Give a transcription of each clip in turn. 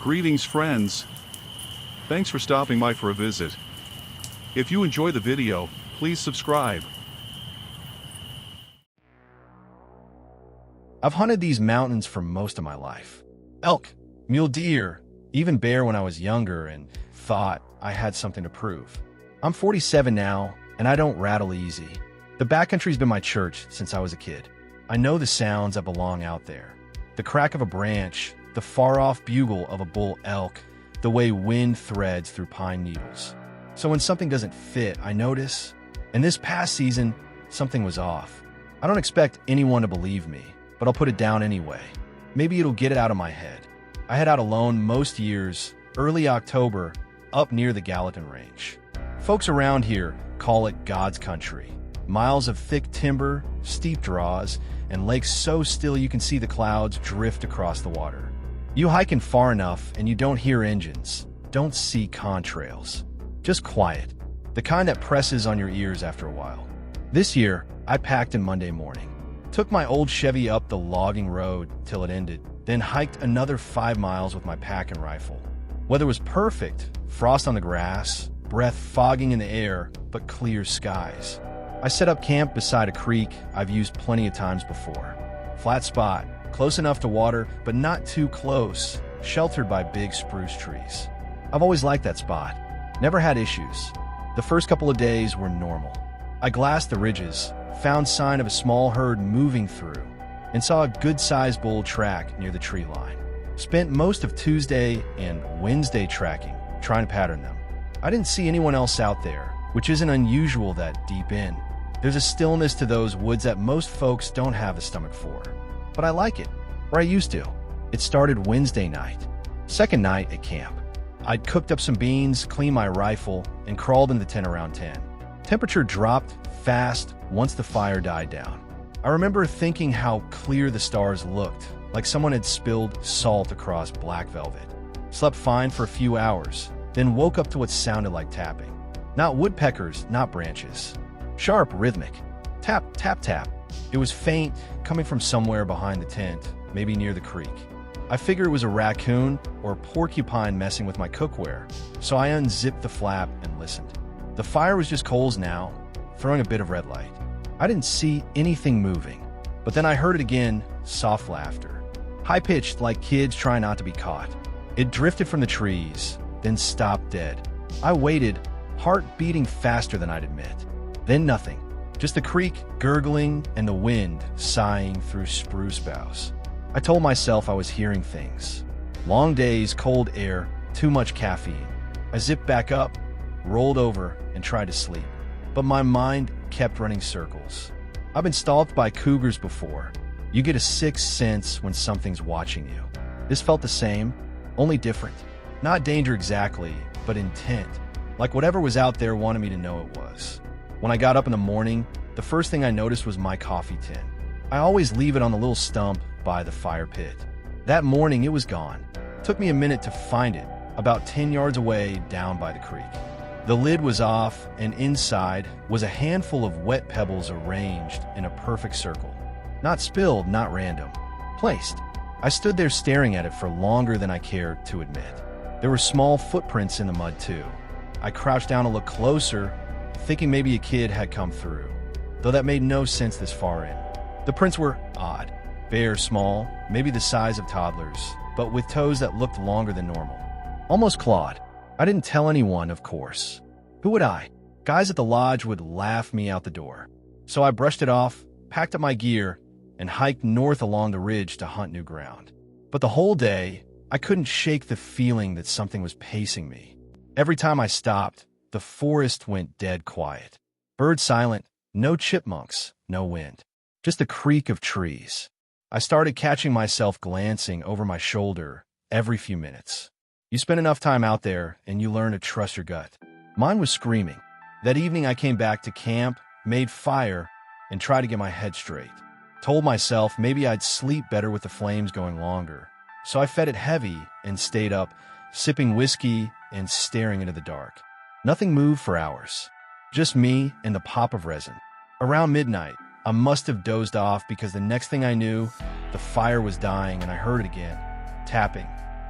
Greetings, friends. Thanks for stopping by for a visit. If you enjoy the video, please subscribe. I've hunted these mountains for most of my life. Elk, mule deer, even bear when I was younger and thought I had something to prove. I'm 47 now, and I don't rattle easy. The backcountry's been my church since I was a kid. I know the sounds that belong out there. The crack of a branch, the far-off bugle of a bull elk, the way wind threads through pine needles. So when something doesn't fit, I notice. And this past season, something was off. I don't expect anyone to believe me, but I'll put it down anyway. Maybe it'll get it out of my head. I head out alone most years, early October, up near the Gallatin Range. Folks around here call it God's country. Miles of thick timber, steep draws, and lakes so still you can see the clouds drift across the water. You hike in far enough and you don't hear engines, don't see contrails. Just quiet, the kind that presses on your ears after a while. This year, I packed in Monday morning. Took my old Chevy up the logging road till it ended, then hiked another 5 miles with my pack and rifle. Weather was perfect, frost on the grass, breath fogging in the air, but clear skies. I set up camp beside a creek I've used plenty of times before. Flat spot, close enough to water, but not too close, sheltered by big spruce trees. I've always liked that spot. Never had issues. The first couple of days were normal. I glassed the ridges, found sign of a small herd moving through, and saw a good-sized bull track near the tree line. Spent most of Tuesday and Wednesday tracking, trying to pattern them. I didn't see anyone else out there, which isn't unusual that deep in. There's a stillness to those woods that most folks don't have the stomach for. But I like it, or I used to. It started Wednesday night. Second night at camp. I'd cooked up some beans, cleaned my rifle, and crawled in the tent around 10. Temperature dropped fast once the fire died down. I remember thinking how clear the stars looked, like someone had spilled salt across black velvet. Slept fine for a few hours, then woke up to what sounded like tapping. Not woodpeckers, not branches. Sharp, rhythmic. Tap, tap, tap. It was faint, coming from somewhere behind the tent, maybe near the creek. I figured it was a raccoon or porcupine messing with my cookware, so I unzipped the flap and listened. The fire was just coals now, throwing a bit of red light. I didn't see anything moving, but then I heard it again, soft laughter. High-pitched, like kids trying not to be caught. It drifted from the trees, then stopped dead. I waited, heart beating faster than I'd admit. Then nothing. Just the creek gurgling and the wind sighing through spruce boughs. I told myself I was hearing things. Long days, cold air, too much caffeine. I zipped back up, rolled over, and tried to sleep. But my mind kept running circles. I've been stalked by cougars before. You get a sixth sense when something's watching you. This felt the same, only different. Not danger exactly, but intent. Like whatever was out there wanted me to know it was. When I got up in the morning, the first thing I noticed was my coffee tin. I always leave it on the little stump by the fire pit. That morning, it was gone. Took me a minute to find it, about 10 yards away down by the creek. The lid was off, and inside was a handful of wet pebbles arranged in a perfect circle. Not spilled, not random. Placed. I stood there staring at it for longer than I cared to admit. There were small footprints in the mud, too. I crouched down to look closer, thinking maybe a kid had come through, though that made no sense this far in. The prints were odd. Bare, small, maybe the size of toddlers, but with toes that looked longer than normal. Almost clawed. I didn't tell anyone, of course. Who would I? Guys at the lodge would laugh me out the door. So I brushed it off, packed up my gear, and hiked north along the ridge to hunt new ground. But the whole day, I couldn't shake the feeling that something was pacing me. Every time I stopped, the forest went dead quiet. Birds silent, no chipmunks, no wind. Just the creak of trees. I started catching myself glancing over my shoulder every few minutes. You spend enough time out there, and you learn to trust your gut. Mine was screaming. That evening I came back to camp, made fire, and tried to get my head straight. Told myself maybe I'd sleep better with the flames going longer. So I fed it heavy and stayed up, sipping whiskey and staring into the dark. Nothing moved for hours. Just me and the pop of resin. Around midnight, I must have dozed off because the next thing I knew, the fire was dying and I heard it again. Tapping.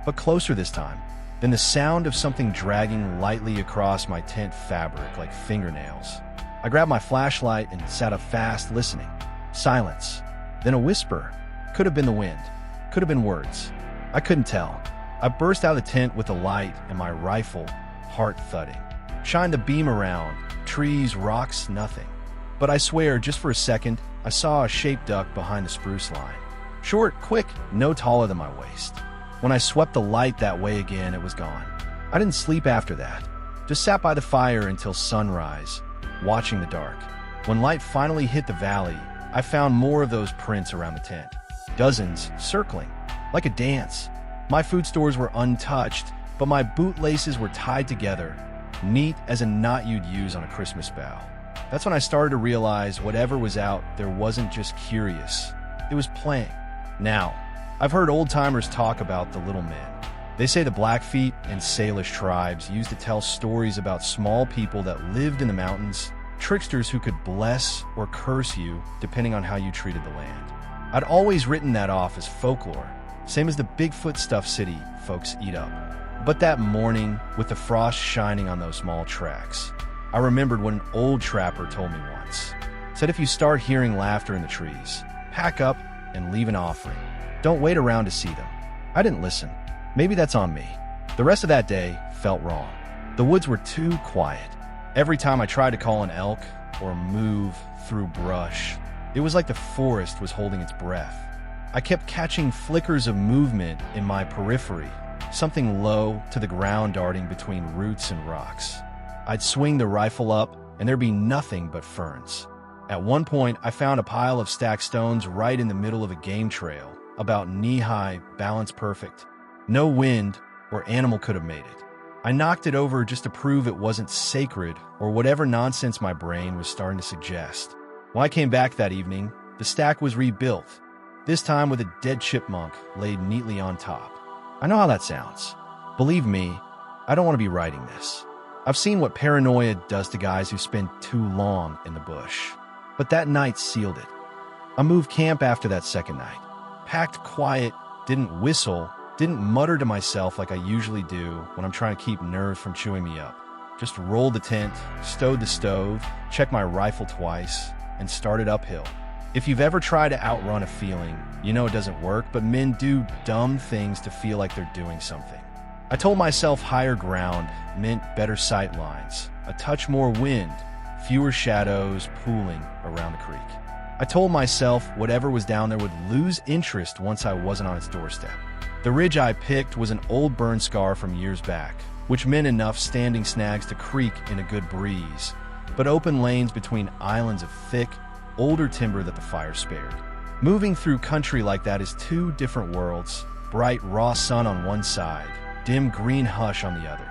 but closer this time. Then the sound of something dragging lightly across my tent fabric like fingernails. I grabbed my flashlight and sat up fast, listening. Silence. Then a whisper. Could have been the wind. Could have been words. I couldn't tell. I burst out of the tent with the light and my rifle, heart thudding. Shined the beam around. Trees, rocks, nothing. But I swear, just for a second, I saw a shape duck behind the spruce line. Short, quick, no taller than my waist. When I swept the light that way again, it was gone. I didn't sleep after that. Just sat by the fire until sunrise, watching the dark. When light finally hit the valley, I found more of those prints around the tent. Dozens, circling, like a dance. My food stores were untouched, but my bootlaces were tied together, neat as a knot you'd use on a Christmas bough. That's when I started to realize whatever was out there wasn't just curious. It was playing. Now, I've heard old-timers talk about the little men. They say the Blackfeet and Salish tribes used to tell stories about small people that lived in the mountains, tricksters who could bless or curse you depending on how you treated the land. I'd always written that off as folklore, same as the Bigfoot stuffed city folks eat up. But that morning, with the frost shining on those small tracks, I remembered what an old trapper told me once. Said if you start hearing laughter in the trees, pack up and leave an offering. Don't wait around to see them. I didn't listen. Maybe that's on me. The rest of that day felt wrong. The woods were too quiet. Every time I tried to call an elk or move through brush, it was like the forest was holding its breath. I kept catching flickers of movement in my periphery, something low to the ground darting between roots and rocks. I'd swing the rifle up, and there'd be nothing but ferns. At one point, I found a pile of stacked stones right in the middle of a game trail, about knee-high, balance perfect. No wind or animal could have made it. I knocked it over just to prove it wasn't sacred or whatever nonsense my brain was starting to suggest. When I came back that evening, the stack was rebuilt, this time with a dead chipmunk laid neatly on top. I know how that sounds. Believe me, I don't want to be writing this. I've seen what paranoia does to guys who spend too long in the bush. But that night sealed it. I moved camp after that second night. Packed quiet, didn't whistle, didn't mutter to myself like I usually do when I'm trying to keep nerves from chewing me up. Just rolled the tent, stowed the stove, checked my rifle twice, and started uphill. If you've ever tried to outrun a feeling, you know it doesn't work, but men do dumb things to feel like they're doing something. I told myself higher ground meant better sight lines, a touch more wind, fewer shadows pooling around the creek. I told myself whatever was down there would lose interest once I wasn't on its doorstep. The ridge I picked was an old burn scar from years back, which meant enough standing snags to creak in a good breeze, but open lanes between islands of thick, older timber that the fire spared. Moving through country like that is two different worlds, bright raw sun on one side, dim green hush on the other.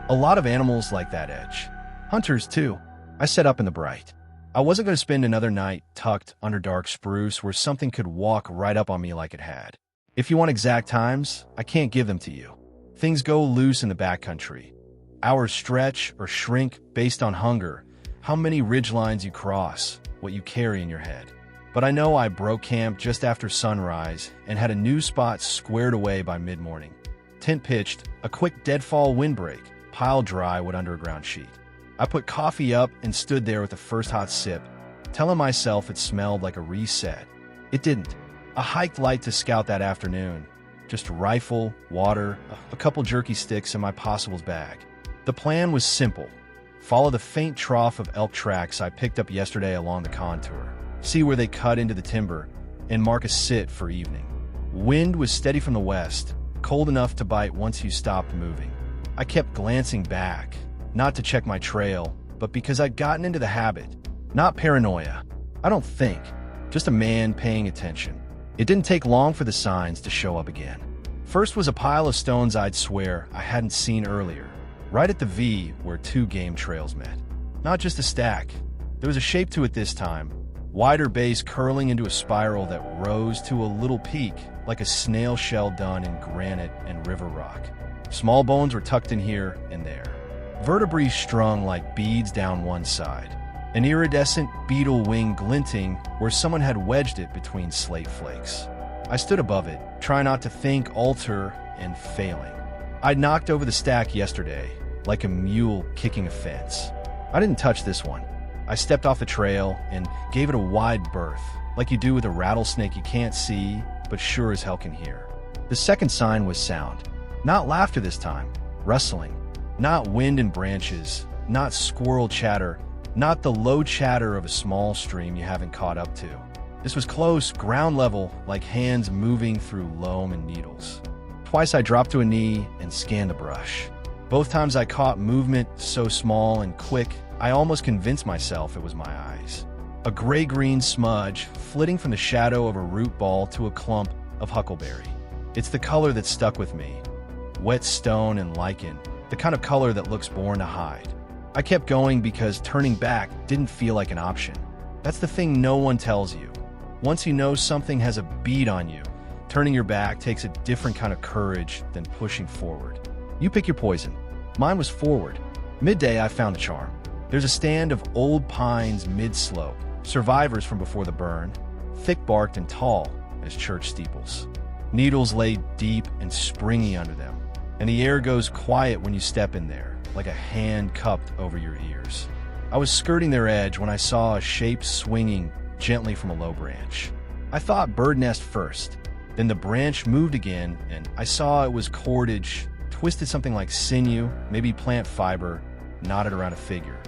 A lot of animals like that edge. Hunters, too. I set up in the bright. I wasn't going to spend another night tucked under dark spruce where something could walk right up on me like it had. If you want exact times, I can't give them to you. Things go loose in the backcountry. Hours stretch or shrink based on hunger, how many ridgelines you cross, what you carry in your head. But I know I broke camp just after sunrise and had a new spot squared away by mid-morning. Tent pitched, a quick deadfall windbreak, pile dry wood under a ground sheet. I put coffee up and stood there with the first hot sip, telling myself it smelled like a reset. It didn't. I hiked light to scout that afternoon. Just rifle, water, a couple jerky sticks in my possibles bag. The plan was simple. Follow the faint trough of elk tracks I picked up yesterday along the contour, see where they cut into the timber, and mark a sit for evening. Wind was steady from the west, cold enough to bite once you stopped moving. I kept glancing back, not to check my trail, but because I'd gotten into the habit. Not paranoia, I don't think, just a man paying attention. It didn't take long for the signs to show up again. First was a pile of stones I'd swear I hadn't seen earlier, right at the V where two game trails met. Not just a stack, there was a shape to it this time, wider base curling into a spiral that rose to a little peak, like a snail shell done in granite and river rock. Small bones were tucked in here and there. Vertebrae strung like beads down one side. An iridescent beetle wing glinting where someone had wedged it between slate flakes. I stood above it, trying not to think, alter, and failing. I knocked over the stack yesterday, like a mule kicking a fence. I didn't touch this one. I stepped off the trail and gave it a wide berth, like you do with a rattlesnake you can't see, but sure as hell can hear. The second sign was sound. Not laughter this time, rustling. Not wind in branches, not squirrel chatter, not the low chatter of a small stream you haven't caught up to. This was close, ground level, like hands moving through loam and needles. Twice I dropped to a knee and scanned the brush. Both times I caught movement so small and quick, I almost convinced myself it was my eyes. A gray-green smudge flitting from the shadow of a root ball to a clump of huckleberry. It's the color that stuck with me. Wet stone and lichen, the kind of color that looks born to hide. I kept going because turning back didn't feel like an option. That's the thing no one tells you. Once you know something has a bead on you, turning your back takes a different kind of courage than pushing forward. You pick your poison. Mine was forward. Midday, I found a charm. There's a stand of old pines mid-slope, survivors from before the burn, thick-barked and tall as church steeples. Needles lay deep and springy under them, and the air goes quiet when you step in there, like a hand cupped over your ears. I was skirting their edge when I saw a shape swinging gently from a low branch. I thought bird nest first. Then the branch moved again, and I saw it was cordage, twisted something like sinew, maybe plant fiber, knotted around a figure.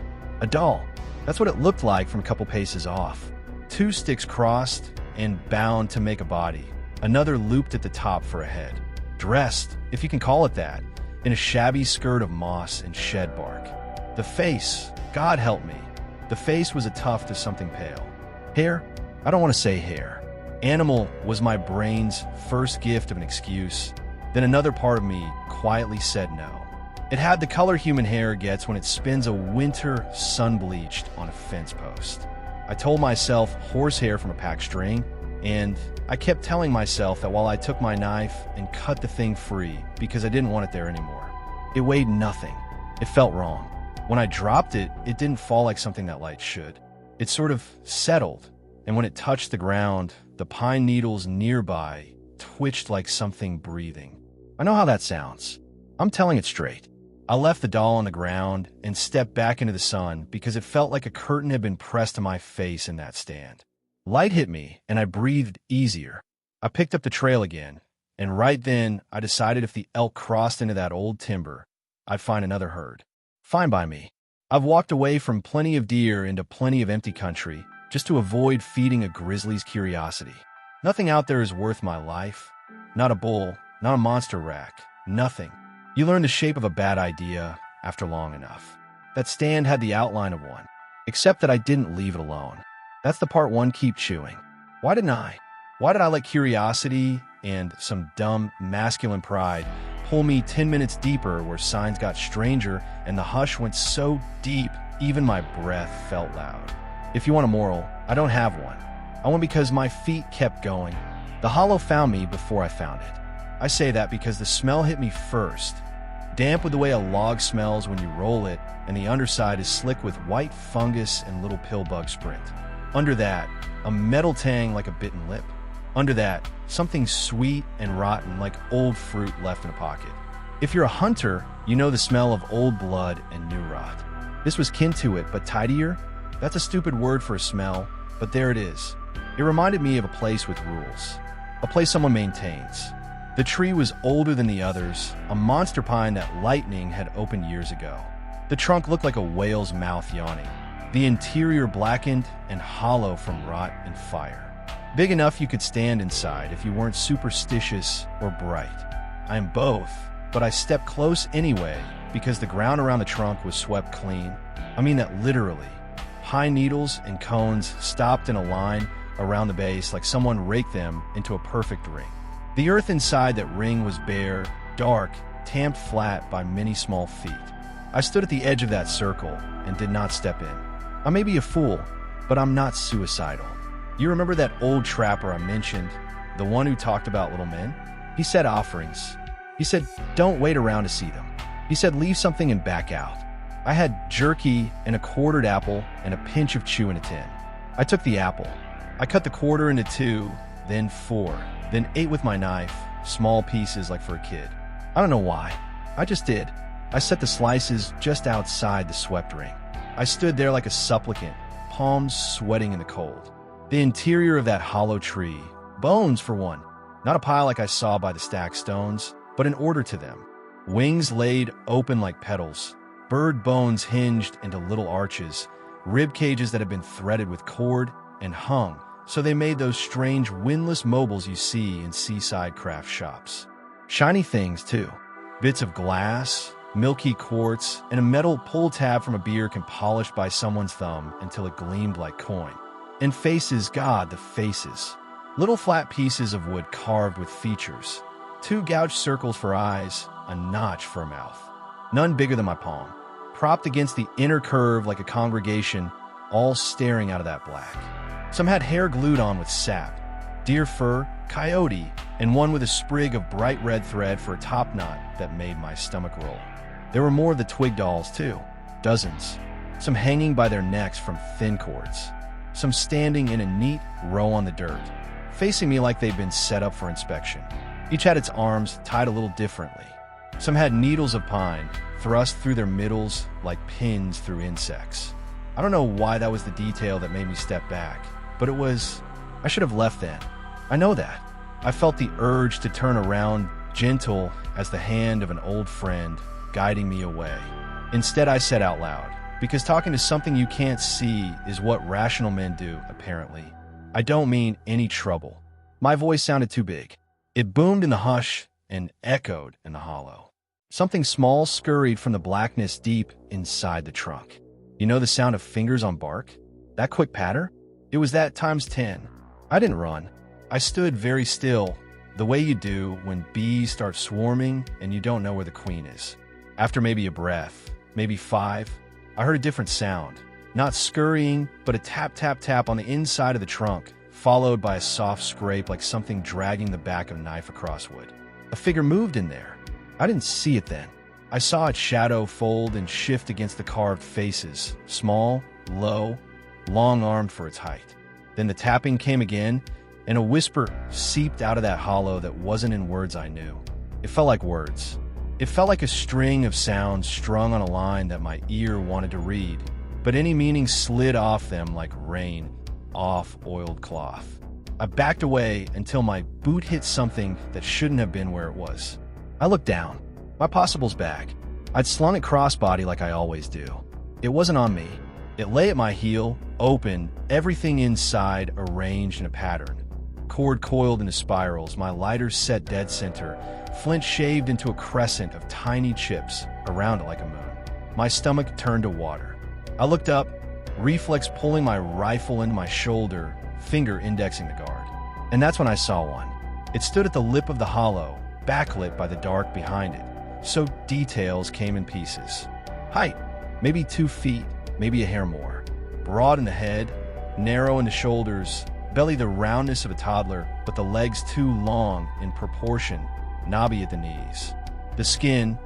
A doll. That's what it looked like from a couple paces off. Two sticks crossed and bound to make a body. Another looped at the top for a head. Dressed, if you can call it that, in a shabby skirt of moss and shed bark. The face, God help me. The face was a tuft of something pale. Hair? I don't want to say hair. Animal was my brain's first gift of an excuse. Then another part of me quietly said no. It had the color human hair gets when it spends a winter sun-bleached on a fence post. I told myself horsehair from a pack string, and I kept telling myself that while I took my knife and cut the thing free because I didn't want it there anymore. It weighed nothing. It felt wrong. When I dropped it, it didn't fall like something that light should. It sort of settled, and when it touched the ground, the pine needles nearby twitched like something breathing. I know how that sounds. I'm telling it straight. I left the doll on the ground and stepped back into the sun because it felt like a curtain had been pressed to my face in that stand. Light hit me, and I breathed easier. I picked up the trail again, and right then I decided if the elk crossed into that old timber, I'd find another herd. Fine by me. I've walked away from plenty of deer into plenty of empty country just to avoid feeding a grizzly's curiosity. Nothing out there is worth my life. Not a bull, not a monster rack, nothing. You learn the shape of a bad idea after long enough. That stand had the outline of one, except that I didn't leave it alone. That's the part one keep chewing. Why didn't I? Why did I let curiosity and some dumb masculine pride pull me 10 minutes deeper where signs got stranger and the hush went so deep even my breath felt loud? If you want a moral, I don't have one. I went because my feet kept going. The hollow found me before I found it. I say that because the smell hit me first. Damp with the way a log smells when you roll it, and the underside is slick with white fungus and little pill bug sprint. Under that, a metal tang like a bitten lip. Under that, something sweet and rotten like old fruit left in a pocket. If you're a hunter, you know the smell of old blood and new rot. This was kin to it, but tidier? That's a stupid word for a smell, but there it is. It reminded me of a place with rules. A place someone maintains. The tree was older than the others, a monster pine that lightning had opened years ago. The trunk looked like a whale's mouth yawning. The interior blackened and hollow from rot and fire. Big enough you could stand inside if you weren't superstitious or bright. I am both, but I stepped close anyway because the ground around the trunk was swept clean. I mean that literally. Pine needles and cones stopped in a line around the base like someone raked them into a perfect ring. The earth inside that ring was bare, dark, tamped flat by many small feet. I stood at the edge of that circle and did not step in. I may be a fool, but I'm not suicidal. You remember that old trapper I mentioned, the one who talked about little men? He said offerings. He said, don't wait around to see them. He said, leave something and back out. I had jerky and a quartered apple and a pinch of chew in a tin. I took the apple. I cut the quarter into 2, then 4, then 8 with my knife, small pieces like for a kid. I don't know why. I just did. I set the slices just outside the swept ring. I stood there like a supplicant, palms sweating in the cold. The interior of that hollow tree, bones for one, not a pile like I saw by the stacked stones, but an order to them. Wings laid open like petals, bird bones hinged into little arches, rib cages that had been threaded with cord and hung, so they made those strange windlass mobiles you see in seaside craft shops. Shiny things, too. Bits of glass, milky quartz, and a metal pull tab from a beer can polished by someone's thumb until it gleamed like coin. And faces, God, the faces. Little flat pieces of wood carved with features. 2 gouged circles for eyes, a notch for a mouth. None bigger than my palm. Propped against the inner curve like a congregation, all staring out of that black. Some had hair glued on with sap, deer fur, coyote, and one with a sprig of bright red thread for a top knot that made my stomach roll. There were more of the twig dolls, too. Dozens. Some hanging by their necks from thin cords. Some standing in a neat row on the dirt, facing me like they'd been set up for inspection. Each had its arms tied a little differently. Some had needles of pine thrust through their middles like pins through insects. I don't know why that was the detail that made me step back, but it was. I should have left then. I know that. I felt the urge to turn around, gentle as the hand of an old friend guiding me away. Instead, I said out loud, because talking to something you can't see is what rational men do, apparently. I don't mean any trouble. My voice sounded too big. It boomed in the hush and echoed in the hollow. Something small scurried from the blackness deep inside the trunk. You know the sound of fingers on bark? That quick patter? It was that times 10. I didn't run. I stood very still, the way you do when bees start swarming and you don't know where the queen is. After maybe a breath, maybe 5, I heard a different sound. Not scurrying, but a tap, tap, tap on the inside of the trunk, followed by a soft scrape like something dragging the back of a knife across wood. A figure moved in there. I didn't see it then. I saw its shadow fold and shift against the carved faces, small, low, long-armed for its height. Then the tapping came again, and a whisper seeped out of that hollow that wasn't in words I knew. It felt like words. It felt like a string of sounds strung on a line that my ear wanted to read, but any meaning slid off them like rain off oiled cloth. I backed away until my boot hit something that shouldn't have been where it was. I looked down. My possible's bag. I'd slung it crossbody like I always do. It wasn't on me. It lay at my heel, open, everything inside arranged in a pattern. Cord coiled into spirals, my lighter set dead center, flint shaved into a crescent of tiny chips around it like a moon. My stomach turned to water. I looked up, reflex pulling my rifle into my shoulder, finger indexing the guard. And that's when I saw one. It stood at the lip of the hollow, backlit by the dark behind it, so details came in pieces. Height, maybe 2 feet, maybe a hair more. Broad in the head, narrow in the shoulders, belly the roundness of a toddler, but the legs too long in proportion, knobby at the knees. The skin,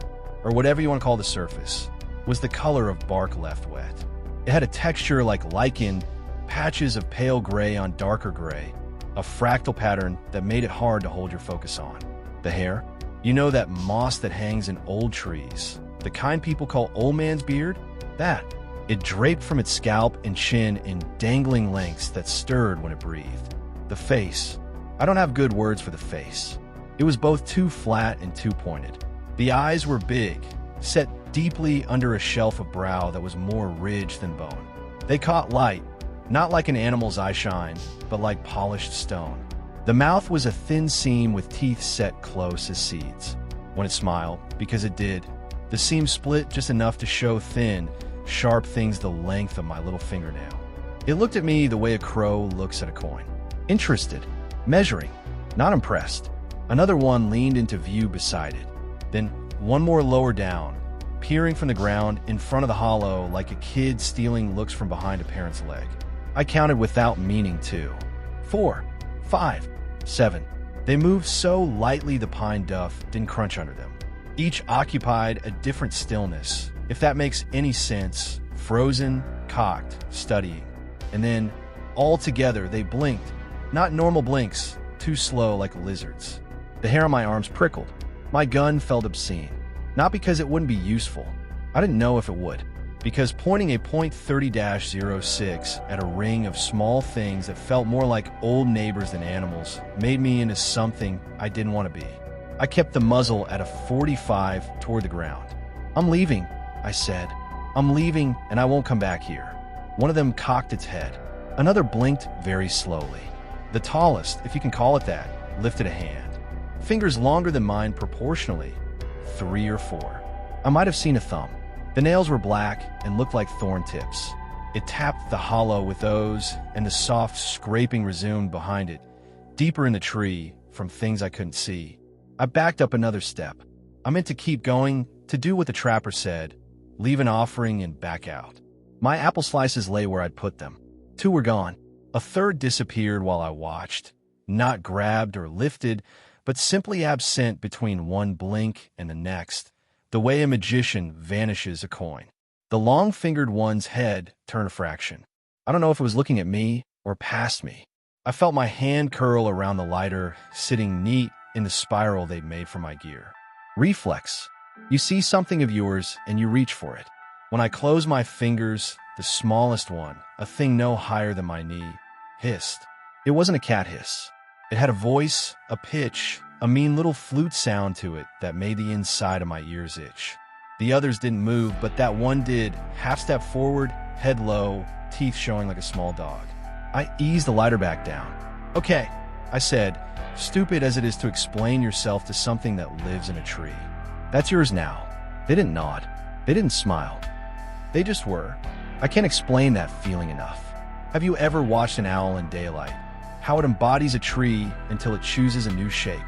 or whatever you want to call the surface, was the color of bark left wet. It had a texture like lichen, patches of pale gray on darker gray, a fractal pattern that made it hard to hold your focus on. The hair? You know that moss that hangs in old trees, the kind people call old man's beard? That. It draped from its scalp and chin in dangling lengths that stirred when it breathed. The face. I don't have good words for the face. It was both too flat and too pointed. The eyes were big, set deeply under a shelf of brow that was more ridge than bone. They caught light, not like an animal's eye shine, but like polished stone. The mouth was a thin seam with teeth set close as seeds. When it smiled, because it did, the seam split just enough to show thin, sharp things the length of my little fingernail. It looked at me the way a crow looks at a coin. Interested, measuring, not impressed. Another one leaned into view beside it. Then one more lower down, peering from the ground in front of the hollow like a kid stealing looks from behind a parent's leg. I counted without meaning to. 4, 5, 7. They moved so lightly the pine duff didn't crunch under them. Each occupied a different stillness, if that makes any sense, frozen, cocked, studying. And then, all together, they blinked. Not normal blinks, too slow like lizards. The hair on my arms prickled. My gun felt obscene. Not because it wouldn't be useful. I didn't know if it would. Because pointing a .30-06 at a ring of small things that felt more like old neighbors than animals made me into something I didn't want to be. I kept the muzzle at a 45 toward the ground. "I'm leaving," I said. "I'm leaving, and I won't come back here." One of them cocked its head. Another blinked very slowly. The tallest, if you can call it that, lifted a hand. Fingers longer than mine proportionally. 3 or 4. I might have seen a thumb. The nails were black and looked like thorn tips. It tapped the hollow with those, and the soft scraping resumed behind it, deeper in the tree, from things I couldn't see. I backed up another step. I meant to keep going, to do what the trapper said, leave an offering and back out. My apple slices lay where I'd put them. 2 were gone. A third disappeared while I watched, not grabbed or lifted, but simply absent between one blink and the next, the way a magician vanishes a coin. The long-fingered one's head turned a fraction. I don't know if it was looking at me or past me. I felt my hand curl around the lighter, sitting neat in the spiral they'd made for my gear. Reflex. You see something of yours and you reach for it. When I closed my fingers, the smallest one, a thing no higher than my knee, hissed. It wasn't a cat hiss. It had a voice, a pitch, a mean little flute sound to it that made the inside of my ears itch. The others didn't move, but that one did, half step forward, head low, teeth showing like a small dog. I eased the lighter back down. "Okay," I said, stupid as it is to explain yourself to something that lives in a tree. "That's yours now." They didn't nod. They didn't smile. They just were. I can't explain that feeling enough. Have you ever watched an owl in daylight? How it embodies a tree until it chooses a new shape.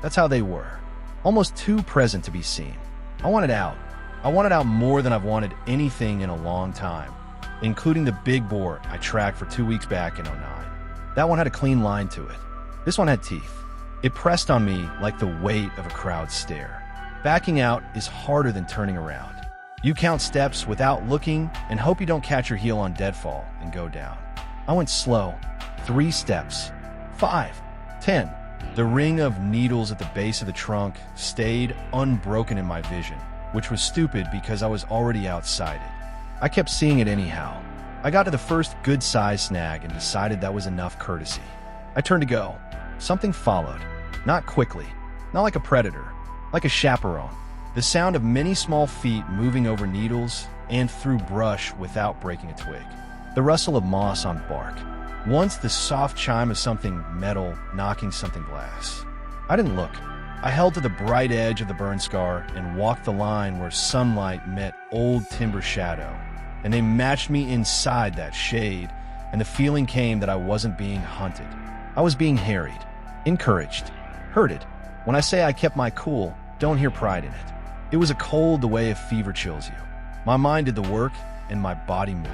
That's how they were. Almost too present to be seen. I wanted out. I wanted out more than I've wanted anything in a long time, including the big boar I tracked for 2 weeks back in '09. That one had a clean line to it. This one had teeth. It pressed on me like the weight of a crowd stare. Backing out is harder than turning around. You count steps without looking and hope you don't catch your heel on deadfall and go down. I went slow. 3 steps. 5. 10. The ring of needles at the base of the trunk stayed unbroken in my vision, which was stupid because I was already outside it. I kept seeing it anyhow. I got to the first good-sized snag and decided that was enough courtesy. I turned to go. Something followed. Not quickly. Not like a predator. Like a chaperone. The sound of many small feet moving over needles and through brush without breaking a twig. The rustle of moss on bark. Once the soft chime of something metal knocking something glass. I didn't look. I held to the bright edge of the burn scar and walked the line where sunlight met old timber shadow. And they matched me inside that shade, and the feeling came that I wasn't being hunted. I was being harried, encouraged, herded. When I say I kept my cool, don't hear pride in it. It was a cold the way a fever chills you. My mind did the work, and my body moved.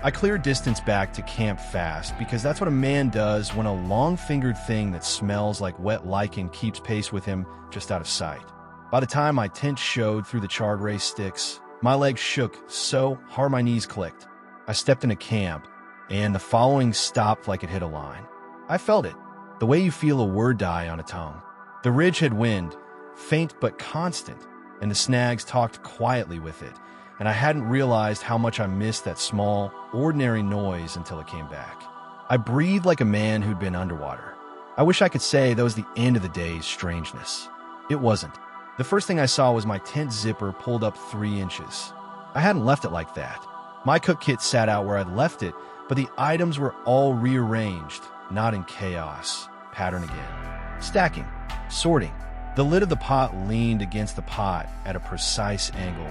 I cleared distance back to camp fast because that's what a man does when a long-fingered thing that smells like wet lichen keeps pace with him just out of sight. By the time my tent showed through the charred ray sticks, my legs shook so hard my knees clicked. I stepped into camp, and the following stopped like it hit a line. I felt it, the way you feel a word die on a tongue. The ridge had wind, faint but constant, and the snags talked quietly with it, and I hadn't realized how much I missed that small, ordinary noise until it came back. I breathed like a man who'd been underwater. I wish I could say that was the end of the day's strangeness. It wasn't. The first thing I saw was my tent zipper pulled up 3 inches. I hadn't left it like that. My cook kit sat out where I'd left it, but the items were all rearranged, not in chaos. Pattern again. Stacking. Sorting. The lid of the pot leaned against the pot at a precise angle,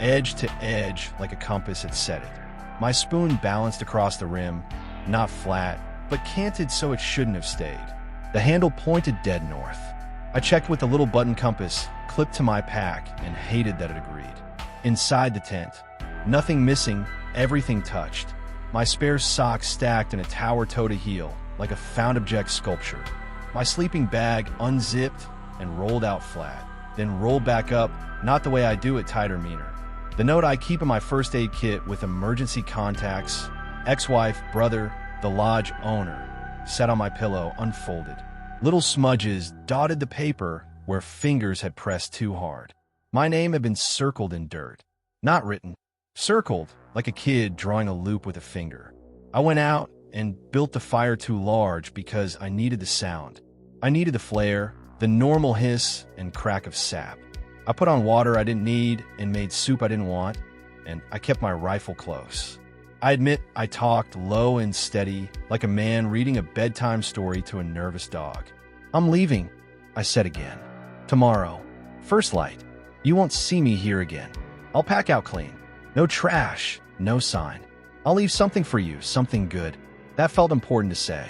edge to edge like a compass had set it. My spoon balanced across the rim, not flat, but canted so it shouldn't have stayed. The handle pointed dead north. I checked with the little button compass clipped to my pack and hated that it agreed. Inside the tent, nothing missing, everything touched. My spare socks stacked in a tower toe to heel, like a found object sculpture. My sleeping bag unzipped and rolled out flat, then rolled back up, not the way I do it tighter meaner. The note I keep in my first aid kit with emergency contacts, ex-wife, brother, the lodge owner, sat on my pillow unfolded. Little smudges dotted the paper, where fingers had pressed too hard. My name had been circled in dirt. Not written. Circled, like a kid drawing a loop with a finger. I went out and built the fire too large because I needed the sound. I needed the flare, the normal hiss and crack of sap. I put on water I didn't need and made soup I didn't want, and I kept my rifle close. I admit I talked low and steady, like a man reading a bedtime story to a nervous dog. "I'm leaving," I said again. "Tomorrow. First light. You won't see me here again. I'll pack out clean. No trash, no sign. I'll leave something for you, something good." That felt important to say.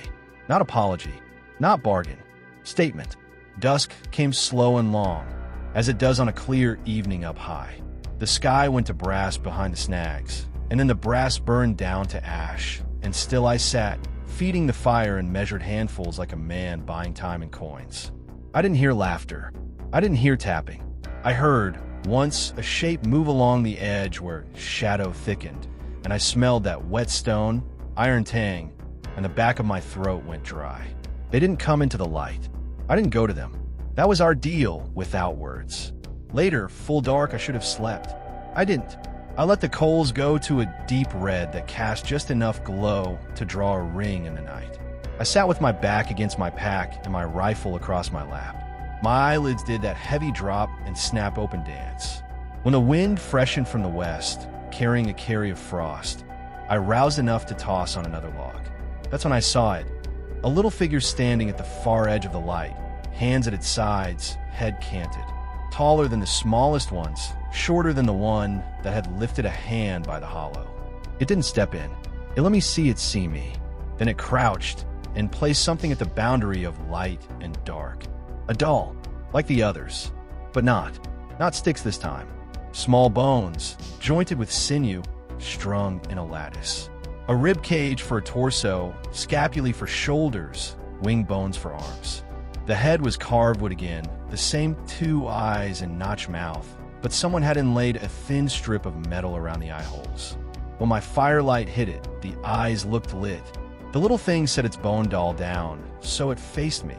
Not apology, not bargain. Statement. Dusk came slow and long, as it does on a clear evening up high. The sky went to brass behind the snags, and then the brass burned down to ash, and still I sat, feeding the fire and measured handfuls like a man buying time in coins. I didn't hear laughter. I didn't hear tapping. I heard, once, a shape move along the edge where shadow thickened, and I smelled that wet stone, iron tang, and the back of my throat went dry. They didn't come into the light. I didn't go to them. That was our deal without words. Later, full dark, I should have slept. I didn't. I let the coals go to a deep red that cast just enough glow to draw a ring in the night. I sat with my back against my pack and my rifle across my lap. My eyelids did that heavy drop and snap open dance. When the wind freshened from the west, carrying a carry of frost, I roused enough to toss on another log. That's when I saw it. A little figure standing at the far edge of the light, hands at its sides, head canted. Taller than the smallest ones, shorter than the one that had lifted a hand by the hollow. It didn't step in. It let me see it see me. Then it crouched and placed something at the boundary of light and dark. A doll, like the others, but not. Not sticks this time. Small bones, jointed with sinew, strung in a lattice. A rib cage for a torso, scapulae for shoulders, wing bones for arms. The head was carved wood again, the same 2 eyes and notched mouth, but someone had inlaid a thin strip of metal around the eye holes. When my firelight hit it, the eyes looked lit. The little thing set its bone doll down, so it faced me.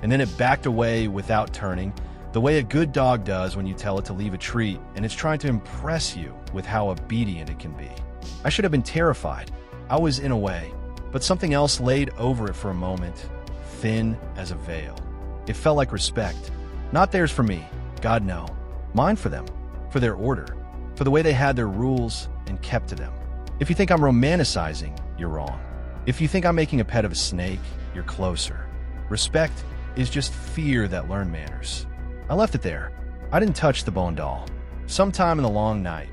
And then it backed away without turning, the way a good dog does when you tell it to leave a treat and it's trying to impress you with how obedient it can be. I should have been terrified. I was in a way, but something else laid over it for a moment, thin as a veil. It felt like respect. Not theirs for me, God no. Mine for them, for their order, for the way they had their rules and kept to them. If you think I'm romanticizing, you're wrong. If you think I'm making a pet of a snake, you're closer. Respect is just fear that learned manners. I left it there. I didn't touch the bone doll. Sometime in the long night,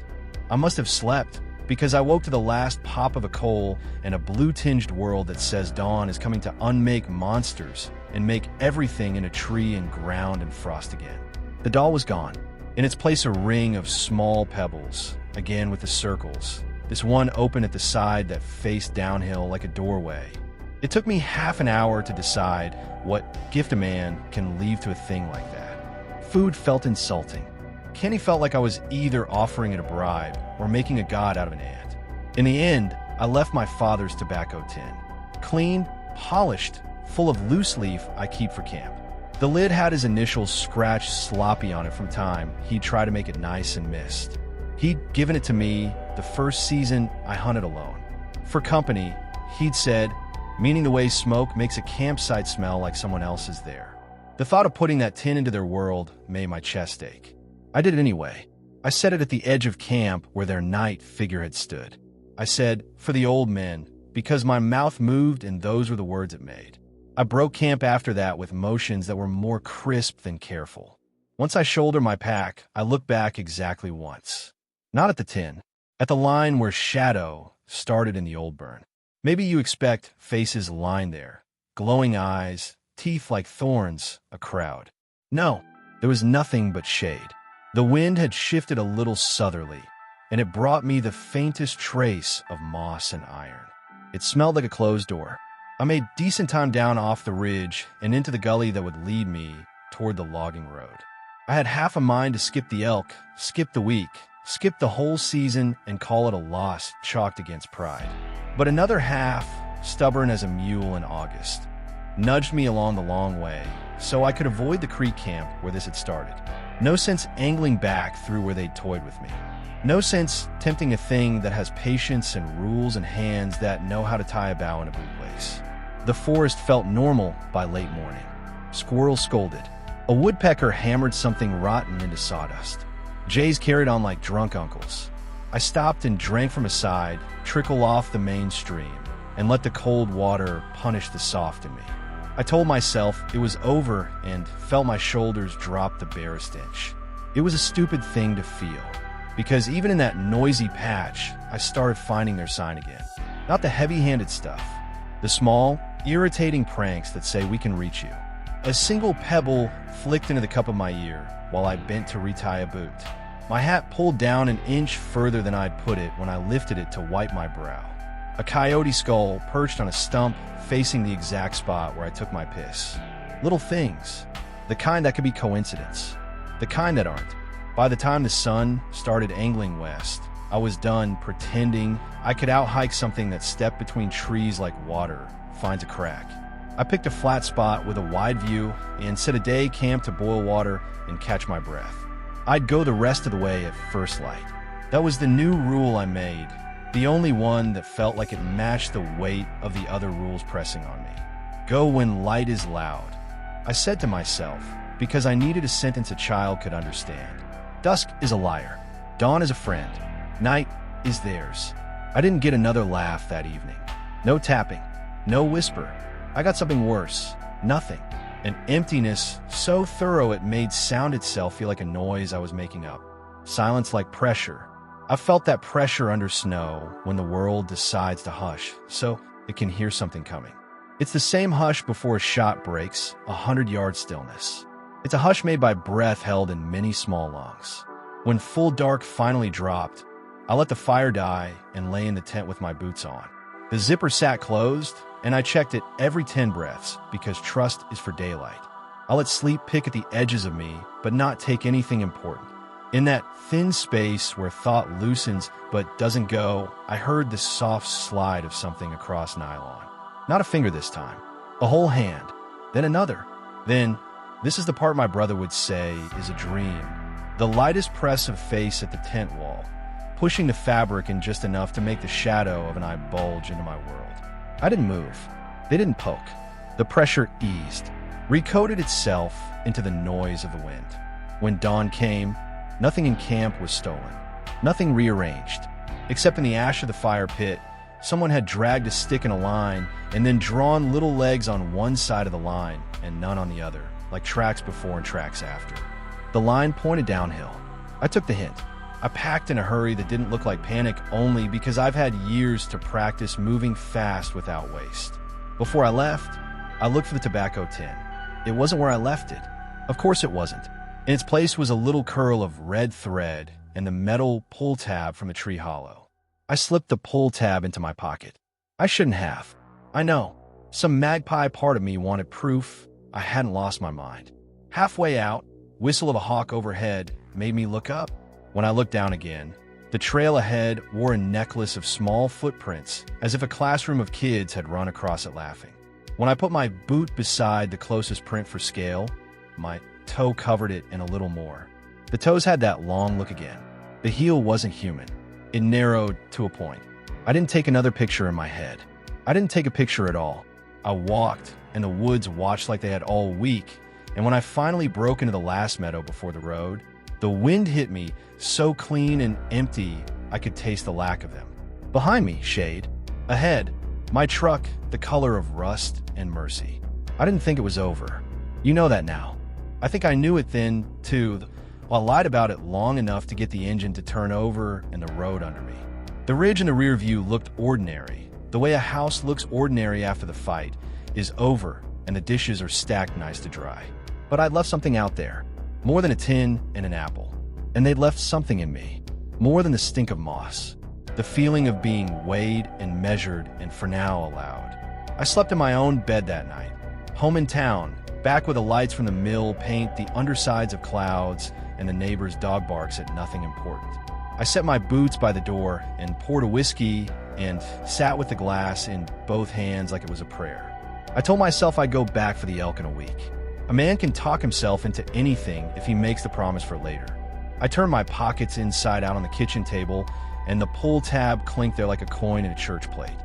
I must have slept because I woke to the last pop of a coal and a blue-tinged world that says dawn is coming to unmake monsters and make everything in a tree and ground and frost again. The doll was gone. In its place, a ring of small pebbles, again with the circles. This one open at the side that faced downhill like a doorway. It took me half an hour to decide what gift a man can leave to a thing like that. Food felt insulting. Kenny felt like I was either offering it a bribe or making a god out of an ant. In the end, I left my father's tobacco tin. Clean, polished, full of loose leaf I keep for camp. The lid had his initials scratched sloppy on it from time he'd try to make it nice and missed. He'd given it to me the first season I hunted alone. For company, he'd said, meaning the way smoke makes a campsite smell like someone else is there. The thought of putting that tin into their world made my chest ache. I did it anyway. I set it at the edge of camp where their night figure had stood. I said, for the old men, because my mouth moved and those were the words it made. I broke camp after that with motions that were more crisp than careful. Once I shouldered my pack, I looked back exactly once. Not at the tin, at the line where shadow started in the old burn. Maybe you expect faces lined there, glowing eyes, teeth like thorns, a crowd. No, there was nothing but shade. The wind had shifted a little southerly, and it brought me the faintest trace of moss and iron. It smelled like a closed door. I made decent time down off the ridge and into the gully that would lead me toward the logging road. I had half a mind to skip the elk, skip the week, skip the whole season and call it a loss chalked against pride. But another half, stubborn as a mule in August, nudged me along the long way, so I could avoid the creek camp where this had started. No sense angling back through where they'd toyed with me. No sense tempting a thing that has patience and rules and hands that know how to tie a bow in a bootlace. The forest felt normal by late morning. Squirrels scolded. A woodpecker hammered something rotten into sawdust. Jays carried on like drunk uncles. I stopped and drank from a side, trickle off the main stream, and let the cold water punish the soft in me. I told myself it was over and felt my shoulders drop the barest inch. It was a stupid thing to feel, because even in that noisy patch, I started finding their sign again. Not the heavy-handed stuff, the small, irritating pranks that say we can reach you. A single pebble flicked into the cup of my ear while I bent to retie a boot. My hat pulled down an inch further than I'd put it when I lifted it to wipe my brow. A coyote skull perched on a stump facing the exact spot where I took my piss. Little things. The kind that could be coincidence. The kind that aren't. By the time the sun started angling west, I was done pretending I could out-hike something that stepped between trees like water finds a crack. I picked a flat spot with a wide view and set a day camp to boil water and catch my breath. I'd go the rest of the way at first light. That was the new rule I made, the only one that felt like it matched the weight of the other rules pressing on me. Go when light is loud. I said to myself, because I needed a sentence a child could understand. Dusk is a liar. Dawn is a friend. Night is theirs. I didn't get another laugh that evening. No tapping. No whisper. I got something worse. Nothing. An emptiness so thorough it made sound itself feel like a noise I was making up. Silence like pressure. I felt that pressure under snow when the world decides to hush, so it can hear something coming. It's the same hush before a shot breaks, 100-yard stillness. It's a hush made by breath held in many small lungs. When full dark finally dropped, I let the fire die and lay in the tent with my boots on. The zipper sat closed, and I checked it every 10 breaths because trust is for daylight. I let sleep pick at the edges of me, but not take anything important. In that thin space where thought loosens but doesn't go, I heard the soft slide of something across nylon. Not a finger this time, a whole hand, then another. Then, this is the part my brother would say is a dream. The lightest press of face at the tent wall, pushing the fabric in just enough to make the shadow of an eye bulge into my world. I didn't move. They didn't poke. The pressure eased, recoded itself into the noise of the wind. When dawn came, nothing in camp was stolen. Nothing rearranged. Except in the ash of the fire pit, someone had dragged a stick in a line and then drawn little legs on one side of the line and none on the other, like tracks before and tracks after. The line pointed downhill. I took the hint. I packed in a hurry that didn't look like panic only because I've had years to practice moving fast without waste. Before I left, I looked for the tobacco tin. It wasn't where I left it. Of course it wasn't. In its place was a little curl of red thread and the metal pull tab from the tree hollow. I slipped the pull tab into my pocket. I shouldn't have. I know. Some magpie part of me wanted proof I hadn't lost my mind. Halfway out, whistle of a hawk overhead made me look up. When I looked down again, the trail ahead wore a necklace of small footprints, as if a classroom of kids had run across it laughing. When I put my boot beside the closest print for scale, my toe covered it and a little more. The toes had that long look again. The heel wasn't human. It narrowed to a point. I didn't take another picture in my head. I didn't take a picture at all. I walked, and the woods watched like they had all week, and when I finally broke into the last meadow before the road, the wind hit me so clean and empty I could taste the lack of them. Behind me, shade. Ahead, my truck, the color of rust and mercy. I didn't think it was over. You know that now. I think I knew it then, too. I lied about it long enough to get the engine to turn over and the road under me. The ridge in the rear view looked ordinary. The way a house looks ordinary after the fight is over and the dishes are stacked nice to dry. But I'd left something out there. More than a tin and an apple. And they'd left something in me. More than the stink of moss. The feeling of being weighed and measured and for now allowed. I slept in my own bed that night. Home in town, back where the lights from the mill paint the undersides of clouds and the neighbor's dog barks at nothing important. I set my boots by the door and poured a whiskey and sat with the glass in both hands like it was a prayer. I told myself I'd go back for the elk in a week. A man can talk himself into anything if he makes the promise for later. I turned my pockets inside out on the kitchen table, and the pull tab clinked there like a coin in a church plate.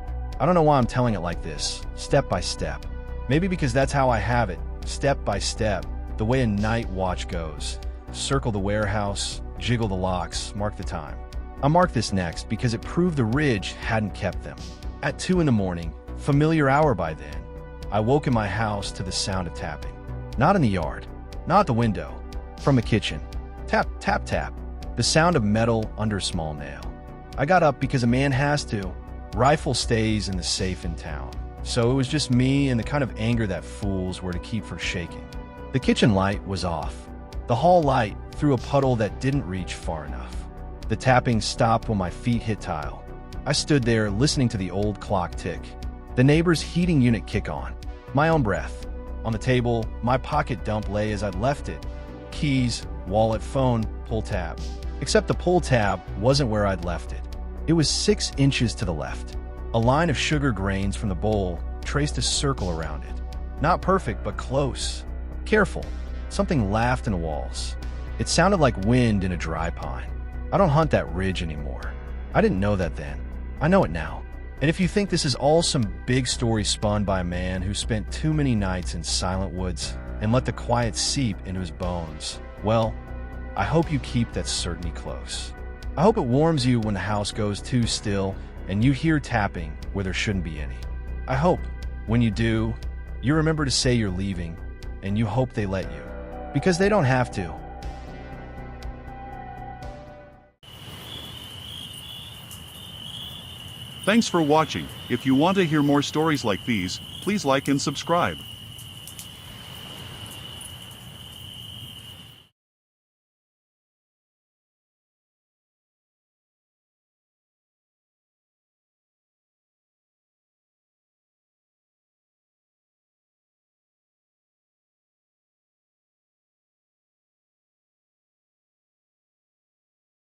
I don't know why I'm telling it like this, step by step. Maybe because that's how I have it, step by step, the way a night watch goes. Circle the warehouse, jiggle the locks, mark the time. I marked this next because it proved the ridge hadn't kept them. At 2 in the morning, familiar hour by then, I woke in my house to the sound of tapping. Not in the yard, not at the window, from the kitchen. Tap, tap, tap. The sound of metal under a small nail. I got up because a man has to. Rifle stays in the safe in town. So it was just me and the kind of anger that fools were to keep from shaking. The kitchen light was off. The hall light threw a puddle that didn't reach far enough. The tapping stopped when my feet hit tile. I stood there listening to the old clock tick. The neighbor's heating unit kick on. My own breath. On the table, my pocket dump lay as I'd left it. Keys, wallet, phone, pull tab. Except the pull tab wasn't where I'd left it. It was 6 inches to the left. A line of sugar grains from the bowl traced a circle around it. Not perfect, but close. Careful. Something laughed in the walls. It sounded like wind in a dry pine. I don't hunt that ridge anymore. I didn't know that then. I know it now. And if you think this is all some big story spun by a man who spent too many nights in silent woods and let the quiet seep into his bones, well, I hope you keep that certainty close. I hope it warms you when the house goes too still and you hear tapping where there shouldn't be any. I hope, when you do, you remember to say you're leaving, and you hope they let you. Because they don't have to. Thanks for watching. If you want to hear more stories like these, please like and subscribe.